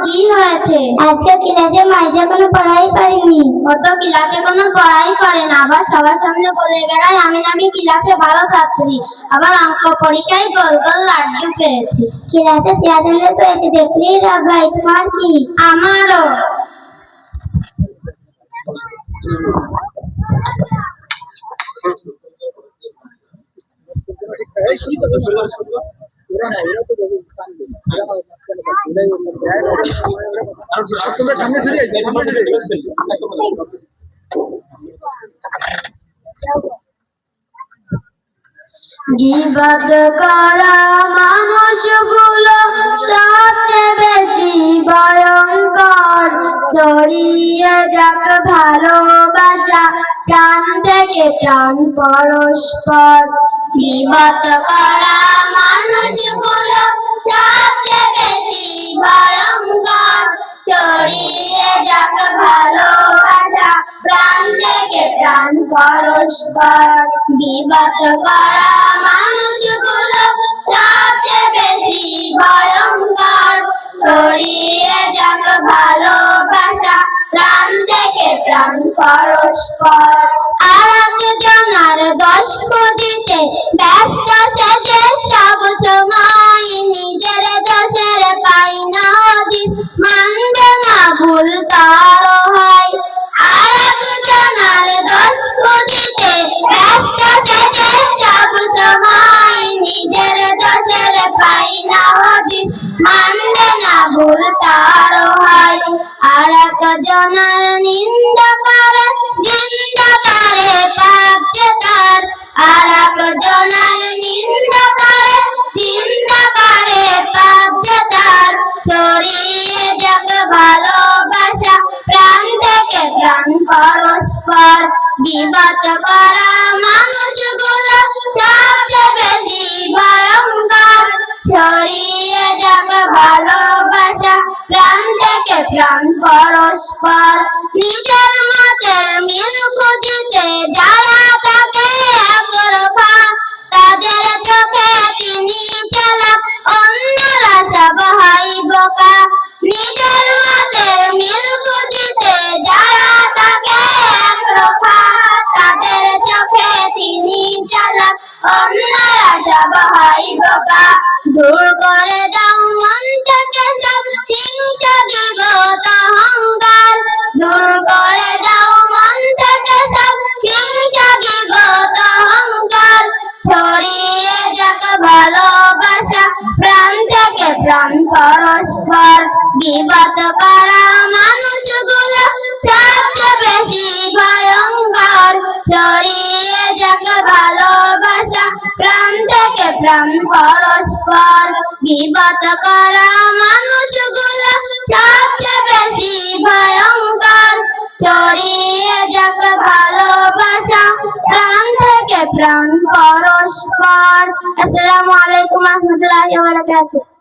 কি হয়েছে? আজকে ক্লাসে মাইশা কোনো পড়াই পারিনি। ও তো ক্লাসে কোনো পড়াই করে না, আবার সবার সামনে বলে বেড়ায় আমি নাকি ক্লাসে ভালো ছাত্রী, আবার অঙ্ক পরীক্ষায় গোল গোল লাড্ডু পেয়েছি। ক্লাসে সিয়াজনদের তো এসে দেখলেই রাগ হয়, তোমার কি? আমারও। গীবত করা মানুষগুলো সবচেয়ে বেশি ভয়ঙ্কর। ছড়িয়ে যাক ভালোবাসা প্রাণ থেকে প্রাণ পরস্পর। গীবত করা মানুষগুলো সবচেয়ে বেশি ভয়ঙ্কর। ছড়িয়ে যাক ভালোবাসা প্রাণ থেকে প্রাণ পরস্পর। গীবত করা মানুষগুলো সবচেয়ে বেশি ভয়ঙ্কর। ছড়িয়ে যাক ভালোবাসা প্রাণ থেকে প্রাণ পরস্পর। আর একজনের দোষ খুঁজিতে ব্যস্ত সেজে সব সময় নিজের দোষের পাই না হদিস, মানবে না ভুল তারও হয়। আর একজনের দোষ খুঁজিতে ব্যস্ত সেজে সব সময় নিজের দোষের পাই না হদিস, মানবে না ভুল তারও হয়। আর একজনের নিন্দা করে জিন্দা করে পাপ যে তার। আর একজনের নিন্দা করে জিন্দা করে পাপ যে তার। ছড়িয়ে যাক ভালোবাসা প্রাণ থেকে প্রাণ পরস্পর। গীবত করা মানুষগুলো সবচেয়ে বেশি ভয়ঙ্কর। ছড়িয়ে যাক ভালোবাসা প্রাণ থেকে প্রাণ পরস্পর। নিজের মতের মিল খুঁজিতে যারা থাকে একরোখা, তাদের চোখে তিনি চালাক, অন্যরা সব হয় বোকা। নিজের মতের মিল খুঁজিতে যারা থাকে একরোখা, তাদের চোখে তিনি চালাক, অন্যরা সব হয় বোকা। দূর করে দাও মন থেকে সব হিংসা গীবত অহংকার। দূর করে দাও মন থেকে সব হিংসা গীবত অহংকার। ছড়িয়ে যাক ভালোবাসা প্রাণ থেকে প্রাণ পরস্পর। গীবত করা মানুষগুলো সবচেয়ে বেশি ভয়ঙ্কর। ছড়িয়ে যাক ভালোবাসা প্রাণ থেকে প্রাণ পরস্পর। গীবত করা মানুষগুলো সবচেয়ে বেশি ভয়ঙ্কর। ছড়িয়ে যাক ভালোবাসা প্রাণ থেকে প্রাণ পরস্পর। আসসালামু আলাইকুম ওয়া রাহমাতুল্লাহি ওয়া বারাকাতুহু।